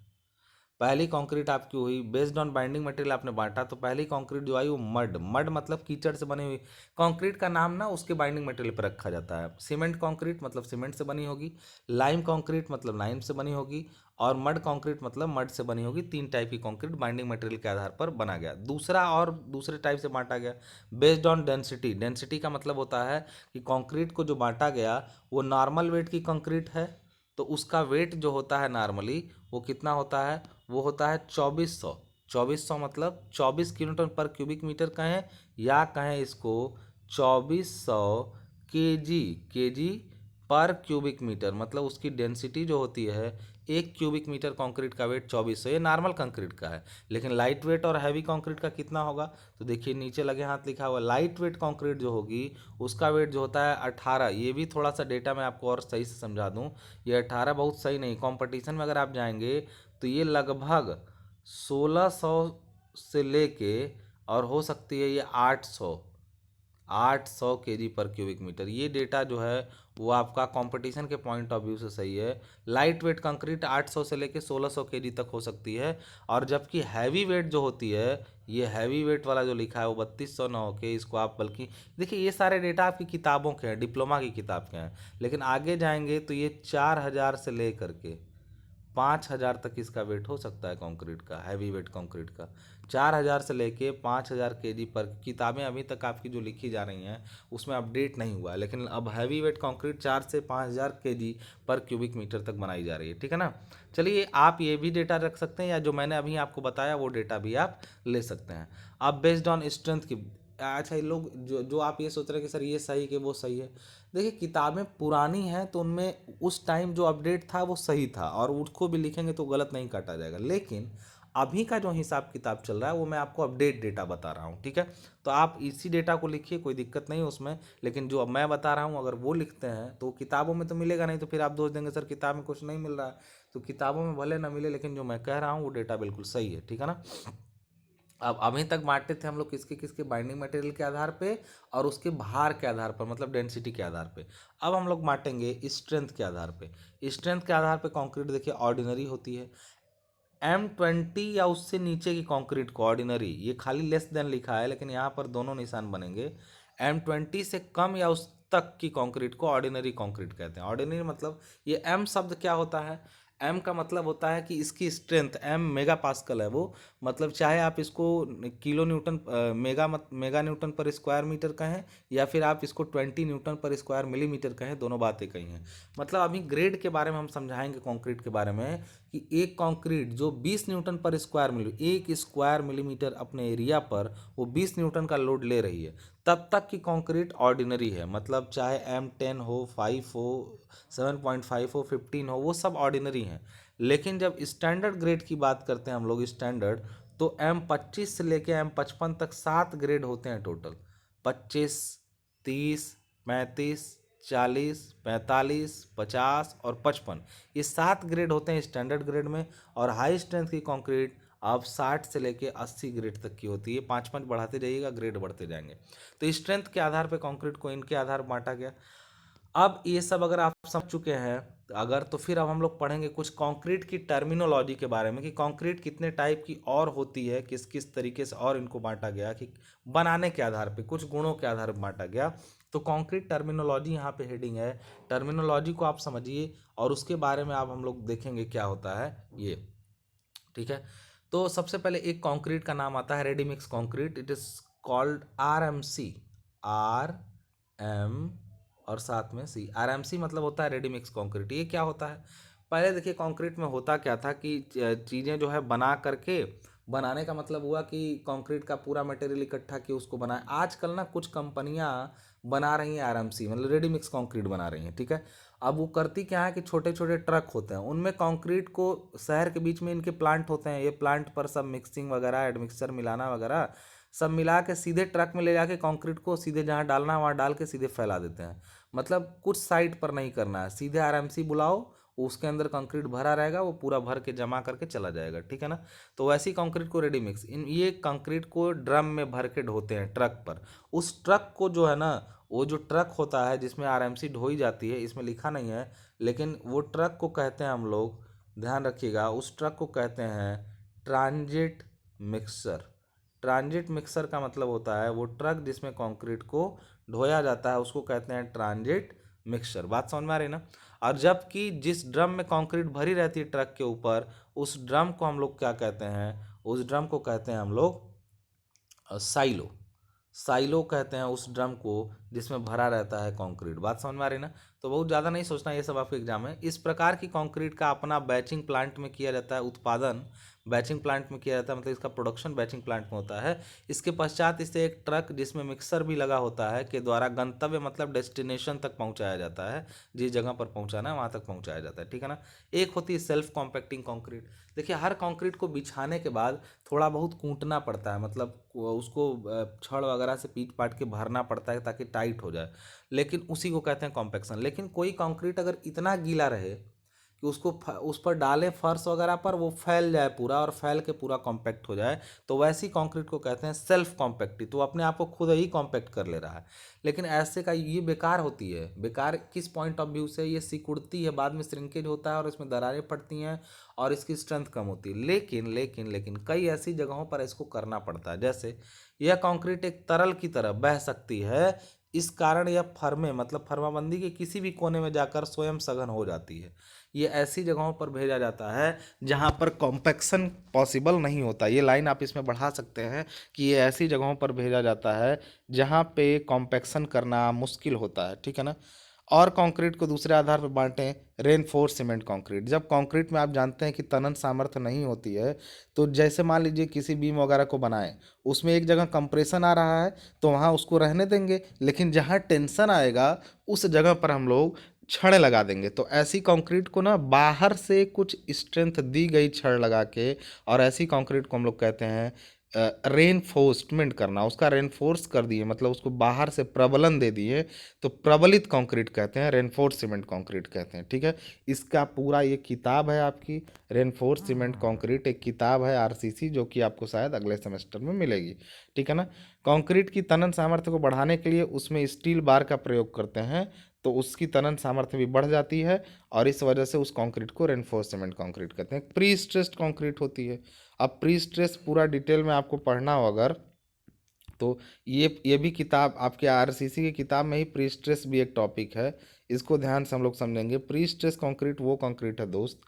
पहली कंक्रीट आपकी हुई बेस्ड ऑन बाइंडिंग मटेरियल, आपने बांटा तो पहली कंक्रीट जो आई वो मड, मड मतलब कीचड़ से बनी हुई कंक्रीट का नाम ना उसके बाइंडिंग मटेरियल पर रखा जाता है। सीमेंट कंक्रीट मतलब सीमेंट से बनी होगी, लाइम कंक्रीट मतलब लाइम से बनी होगी, और मड कंक्रीट मतलब मड से बनी होगी। तीन टाइप की कंक्रीट बाइंडिंग मटेरियल के आधार पर बना गया। दूसरा और दूसरे टाइप से बांटा गया बेस्ड ऑन डेंसिटी। डेंसिटी का मतलब होता है कि कंक्रीट को जो बांटा गया वो नॉर्मल वेट की कंक्रीट है, तो उसका वेट जो होता है नॉर्मली वो कितना होता है, वो होता है 2400। 2400 मतलब 24 किलोन्यूटन पर क्यूबिक मीटर कहें, या कहें इसको 2400 केजी, केजी पर क्यूबिक मीटर, मतलब उसकी डेंसिटी जो होती है 1 क्यूबिक मीटर कंक्रीट का वेट 2400, ये नॉर्मल कंक्रीट का है। लेकिन लाइट वेट और हैवी कंक्रीट का कितना होगा, तो देखिए नीचे लगे हाथ लिखा हुआ, लाइट वेट कंक्रीट जो होगी उसका वेट जो होता है 18। ये भी थोड़ा सा डेटा मैं आपको और सही से समझा दूं, ये 18 बहुत सही नहीं, कंपटीशन में अगर आप जाएंगे तो ये लगभग 1600 से लेके और हो सकती है ये 800 केजी पर क्यूबिक मीटर। ये डेटा जो है वो आपका कंपटीशन के पॉइंट ऑफ व्यू से सही है। लाइट वेट कंक्रीट 800 से लेके 1600 केजी तक हो सकती है, और जबकि हैवी वेट जो होती है, ये हैवी वेट वाला जो लिखा है वो 3200 ना होके इसको आप बल्कि देखिए ये सारे डेटा आपकी किताबों के हैं, डिप्लोमा की किताब के हैं। लेकिन आगे जाएंगे तो ये 4000 से लेकर के 5000 तक इसका वेट हो सकता है कंक्रीट का, हैवी वेट कंक्रीट का। 4000 से लेके 5000 केजी पर, किताबें अभी तक आपकी जो लिखी जा रही हैं उसमें अपडेट नहीं हुआ है, लेकिन अब हैवी वेट कंक्रीट 4 से 5000 केजी पर क्यूबिक मीटर तक बनाई जा रही है, ठीक है ना। चलिए आप ये भी डेटा रख सकते हैं, या जो मैंने अभी आपको बताया वो डेटा भी आप ले सकते हैं। अब बेस्ड ऑन स्ट्रेंथ की, अच्छा ये लोग जो जो आप ये सोच रहे हैं कि सर ये सही कि वो सही है, देखिए किताबें पुरानी हैं तो उनमें उस टाइम जो अपडेट था वो सही था, और उसको भी लिखेंगे तो गलत नहीं काटा जाएगा। लेकिन अभी का जो हिसाब किताब चल रहा है वो मैं आपको अपडेट डेटा बता रहा हूँ, ठीक है। तो आप इसी डेटा को लिखिए, कोई दिक्कत नहीं है उसमें, लेकिन जो अब मैं बता रहा हूँ अगर वो लिखते हैं तो किताबों में तो मिलेगा नहीं, तो फिर आप दोष देंगे सर किताब में कुछ नहीं मिल रहा है। तो किताबों में भले ना मिले, लेकिन जो मैं कह रहा हूँ वो डेटा बिल्कुल सही है, ठीक है ना। अब अभी तक बांटते थे हम लोग किसके किसके, बाइंडिंग मटेरियल के आधार पे और उसके भार के आधार पर, मतलब डेंसिटी के आधार पे। अब हम लोग बांटेंगे स्ट्रेंथ के आधार पे। स्ट्रेंथ के आधार पे कंक्रीट देखिए ऑर्डिनरी होती है, M20 या उससे नीचे की कंक्रीट को ऑर्डिनरी, ये खाली लेस देन लिखा है लेकिन यहाँ पर दोनों निशान बनेंगे। M20 से कम या उस तक की कंक्रीट को ऑर्डिनरी कंक्रीट कहते हैं। ऑर्डिनरी मतलब ये M शब्द क्या होता है, M का मतलब होता है कि इसकी स्ट्रेंथ, M मेगा पास्कल है वो, मतलब चाहे आप इसको किलो न्यूटन मेगा न्यूटन पर स्क्वायर मीटर कहें, या फिर आप इसको 20 न्यूटन पर स्क्वायर मिलीमीटर कहें, दोनों बातें कही हैं। मतलब अभी ग्रेड के बारे में हम समझाएंगे कंक्रीट के बारे में, कि एक कंक्रीट जो 20 न्यूटन पर स्क्वायर मिली, एक स्क्वायर मिलीमीटर अपने एरिया पर वो 20 न्यूटन का लोड ले रही है, तब तक की कंक्रीट ऑर्डिनरी है, मतलब चाहे M10 हो, 5 हो, 7.5 हो, 15 हो, वो सब ऑर्डिनरी हैं। लेकिन जब स्टैंडर्ड ग्रेड की बात करते हैं हम लोग स्टैंडर्ड, तो M25 से लेके M55 तक 7 ग्रेड होते हैं टोटल। 25, 30, 35, 40, 45, 50 और 55, ये 7 ग्रेड होते हैं स्टैंडर्ड ग्रेड में। और हाई स्ट्रेंथ की कंक्रीट अब 60 से लेके 80 ग्रेड तक की होती है। 5 5 बढ़ाते जाइएगा, ग्रेड बढ़ते जाएंगे। तो स्ट्रेंथ के आधार पे कंक्रीट को इनके आधार पर बांटा गया। अब ये सब अगर आप समझ चुके हैं अगर, तो फिर अब हम लोग पढ़ेंगे कुछ कंक्रीट की टर्मिनोलॉजी के बारे में कि कंक्रीट कितने टाइप की और होती है, किस किस तरीके से और इनको बांटा गया, कि बनाने के आधार पे कुछ गुणों के आधार पर बांटा गया। तो कंक्रीट टर्मिनोलॉजी यहाँ पे हेडिंग है। टर्मिनोलॉजी को आप समझिए और उसके बारे में आप हम लोग देखेंगे क्या होता है ये। ठीक है, तो सबसे पहले एक कंक्रीट का नाम आता है ready mix concrete. It is called RMC। R M और साथ में सी, RMC मतलब होता है रेडी मिक्स कंक्रीट। ये क्या होता है, पहले देखिए कंक्रीट में होता क्या था कि चीज़ें जो है बना करके, बनाने का मतलब हुआ कि कंक्रीट का पूरा मटेरियल इकट्ठा किया उसको बनाए। आजकल ना कुछ कंपनियां बना रही हैं RMC, मतलब रेडी मिक्स कंक्रीट बना रही हैं। ठीक है, अब वो करती क्या है कि छोटे छोटे ट्रक होते हैं, उनमें कंक्रीट को, शहर के बीच में इनके प्लांट होते हैं, ये प्लांट पर सब मिक्सिंग वगैरह, एडमिक्सर मिलाना वगैरह सब मिला के सीधे ट्रक में ले जाके कंक्रीट को सीधे जहाँ डालना है वहाँ डाल के सीधे फैला देते हैं। मतलब कुछ साइड पर नहीं करना है, सीधे RMC बुलाओ, उसके अंदर कंक्रीट भरा रहेगा, वो पूरा भर के जमा करके चला जाएगा। ठीक है ना, तो वैसी कंक्रीट को रेडी मिक्स, इन ये कंक्रीट को ड्रम में भर के ढोते हैं ट्रक पर। उस ट्रक को जो है ना, वो जो ट्रक होता है जिसमें RMC ढोई जाती है, इसमें लिखा नहीं है, लेकिन वो ट्रक को कहते हैं हम लोग, ध्यान रखिएगा, उस ट्रक को कहते हैं ट्रांजिट मिक्सर। ट्रांजिट मिक्सर का मतलब होता है वो ट्रक जिसमें कंक्रीट को ढोया जाता है, उसको कहते हैं ट्रांजिट मिक्सर। बात समझ में आ रही ना। और जबकि जिस ड्रम में कंक्रीट भरी रहती है ट्रक के ऊपर, उस ड्रम को हम लोग क्या कहते हैं, उस ड्रम को कहते हैं हम लोग साइलो। साइलो कहते हैं उस ड्रम को जिसमें भरा रहता है कंक्रीट। बात समझ में आ रही ना। तो बहुत ज़्यादा नहीं सोचना, ये सब आपके एग्जाम है। इस प्रकार की कंक्रीट का अपना बैचिंग प्लांट में किया जाता है उत्पादन, बैचिंग प्लांट में किया जाता है, मतलब इसका प्रोडक्शन बैचिंग प्लांट में होता है। इसके पश्चात इसे एक ट्रक जिसमें मिक्सर भी लगा होता है के द्वारा गंतव्य मतलब डेस्टिनेशन तक पहुंचाया जाता है, जिस जगह पर पहुंचाना है वहां तक पहुंचाया जाता है। ठीक है ना। एक होती है सेल्फ कॉम्पैक्टिंग कंक्रीट। देखिए हर कंक्रीट को बिछाने के बाद थोड़ा बहुत कूटना पड़ता है, मतलब उसको छड़ वगैरह से पीट पाट के भरना पड़ता है ताकि टाइट हो जाए, लेकिन उसी को कहते हैं कॉम्पैक्शन। लेकिन कोई कंक्रीट अगर इतना गीला रहे कि उसको उस पर डालें फर्श वगैरह पर, वो फैल जाए पूरा और फैल के पूरा कॉम्पैक्ट हो जाए, तो वैसी कंक्रीट को कहते हैं सेल्फ कॉम्पैक्टी। तो अपने आप को खुद ही कॉम्पैक्ट कर ले रहा है। लेकिन ऐसे का ये बेकार होती है। बेकार किस पॉइंट ऑफ व्यू से, ये सिकुड़ती है, बाद में श्रिंकेज होता है और इसमें दरारें पड़ती हैं और इसकी स्ट्रेंथ कम होती है। लेकिन कई ऐसी जगहों पर इसको करना पड़ता है। जैसे यह कंक्रीट एक तरल की तरह बह सकती है, इस कारण यह फर्मे मतलब फर्माबंदी के किसी भी कोने में जाकर स्वयं सघन हो जाती है। ये ऐसी जगहों पर भेजा जाता है जहां पर कॉम्पैक्शन पॉसिबल नहीं होता। ये लाइन आप इसमें बढ़ा सकते हैं कि ये ऐसी जगहों पर भेजा जाता है जहां पे कॉम्पैक्शन करना मुश्किल होता है। ठीक है ना। और कंक्रीट को दूसरे आधार पर बांटें, रेनफोर्स सीमेंट कंक्रीट। जब कंक्रीट में आप जानते हैं कि तनन सामर्थ्य नहीं होती है, तो जैसे मान लीजिए किसी बीम वगैरह को बनाएं, उसमें एक जगह कंप्रेशन आ रहा है तो वहाँ उसको रहने देंगे, लेकिन जहाँ टेंशन आएगा उस जगह पर हम लोग छड़ लगा देंगे। तो ऐसी कंक्रीट को ना बाहर से कुछ स्ट्रेंथ दी गई छड़ लगा के, और ऐसी कंक्रीट को हम लोग कहते हैं रेनफोर्समेंट करना। उसका रेनफोर्स कर दिए मतलब उसको बाहर से प्रबलन दे दिए, तो प्रबलित कंक्रीट कहते हैं, रेनफोर्स सीमेंट कंक्रीट कहते हैं। ठीक है। इसका पूरा ये किताब है आपकी, रेनफोर्स सीमेंट कंक्रीट एक किताब है RCC, जो कि आपको शायद अगले सेमेस्टर में मिलेगी। ठीक है ना। कंक्रीट की तनन सामर्थ्य को बढ़ाने के लिए उसमें स्टील बार का प्रयोग करते हैं, तो उसकी तनन सामर्थ्य भी बढ़ जाती है, और इस वजह से उस कंक्रीट को रेनफोर्स सीमेंट कंक्रीट कहते हैं। प्री स्ट्रेस्ड कंक्रीट होती है। अब प्री स्ट्रेस पूरा डिटेल में आपको पढ़ना हो अगर, तो ये भी किताब आपके RCC की किताब में ही प्री स्ट्रेस भी एक टॉपिक है। इसको ध्यान से हम लोग समझेंगे। प्री स्ट्रेस कंक्रीट वो कंक्रीट है दोस्त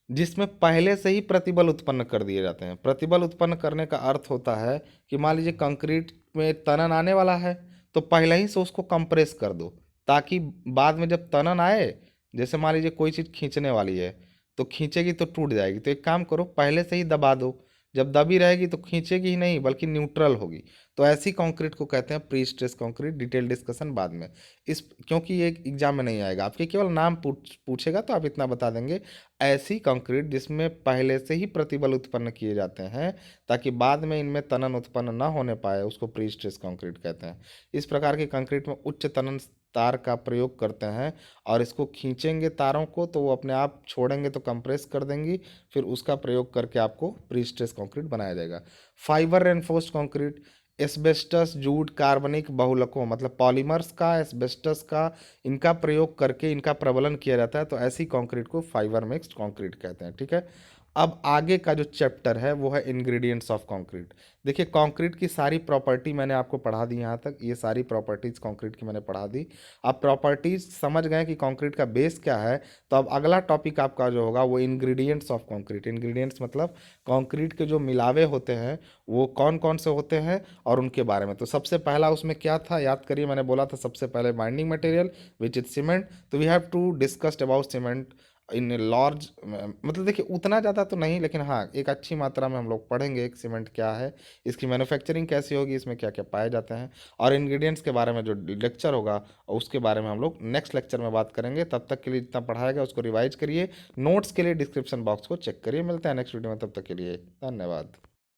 जिसमें पहले से ही प्रतिबल उत्पन्न कर दिए जाते हैं। प्रतिबल उत्पन्न करने का अर्थ होता है कि मान लीजिए कंक्रीट में तनन आने वाला है, तो पहले ही से उसको कंप्रेस कर दो, ताकि बाद में जब तनन आए, जैसे मान लीजिए कोई चीज़ खींचने वाली है तो खींचेगी तो टूट जाएगी, तो एक काम करो पहले से ही दबा दो। जब दबी रहेगी तो खींचेगी ही नहीं बल्कि न्यूट्रल होगी। तो ऐसी कंक्रीट को कहते हैं pre stress concrete. Detail discussion बाद में, इस क्योंकि ये एग्जाम में नहीं आएगा, आपके केवल नाम पूछेगा तो आप इतना बता देंगे ऐसी कंक्रीट जिसमें पहले से ही प्रतिबल उत्पन्न किए जाते हैं ताकि बाद में इनमें तनन उत्पन्न ना होने पाए, उसको प्री स्ट्रेस कंक्रीट कहते हैं। इस प्रकार की कंक्रीट में उच्च तनन तार का प्रयोग करते हैं और इसको खींचेंगे तारों को तो वो अपने आप छोड़ेंगे तो कंप्रेस कर देंगी, फिर उसका प्रयोग करके आपको प्री स्ट्रेस कंक्रीट बनाया जाएगा। Fibre reinforced concrete, asbestos, jute, कार्बनिक बहुलकों मतलब पॉलीमर्स का, एस्बेस्टस का, इनका प्रयोग करके इनका प्रबलन किया जाता है, तो ऐसी कंक्रीट को फाइबर मिक्स्ड कंक्रीट कहते हैं। ठीक है, अब आगे का जो चैप्टर है वो है इंग्रेडिएंट्स ऑफ कंक्रीट। देखिए कंक्रीट की सारी प्रॉपर्टी मैंने आपको पढ़ा दी, यहाँ तक ये सारी प्रॉपर्टीज कंक्रीट की मैंने पढ़ा दी। आप प्रॉपर्टीज समझ गए कि कंक्रीट का बेस क्या है, तो अब अगला टॉपिक आपका जो होगा वो इंग्रेडिएंट्स ऑफ कंक्रीट। इंग्रेडिएंट्स मतलब कंक्रीट के जो मिलावे होते हैं वो कौन कौन से होते हैं और उनके बारे में। तो सबसे पहला उसमें क्या था याद करिए, मैंने बोला था सबसे पहले binding material which is cement. तो we have to discussed about cement in large, मतलब देखिए उतना ज़्यादा तो नहीं, लेकिन हाँ एक अच्छी मात्रा में हम लोग पढ़ेंगे एक सीमेंट क्या है, इसकी मैन्युफैक्चरिंग कैसी होगी, इसमें क्या क्या पाए जाते हैं, और इंग्रेडिएंट्स के बारे में जो लेक्चर होगा उसके बारे में हम लोग नेक्स्ट लेक्चर में बात करेंगे। तब तक के लिए जितना पढ़ाया गया उसको रिवाइज करिए, नोट्स के लिए डिस्क्रिप्शन बॉक्स को चेक करिए। मिलते हैं नेक्स्ट वीडियो में, तब तक के लिए धन्यवाद।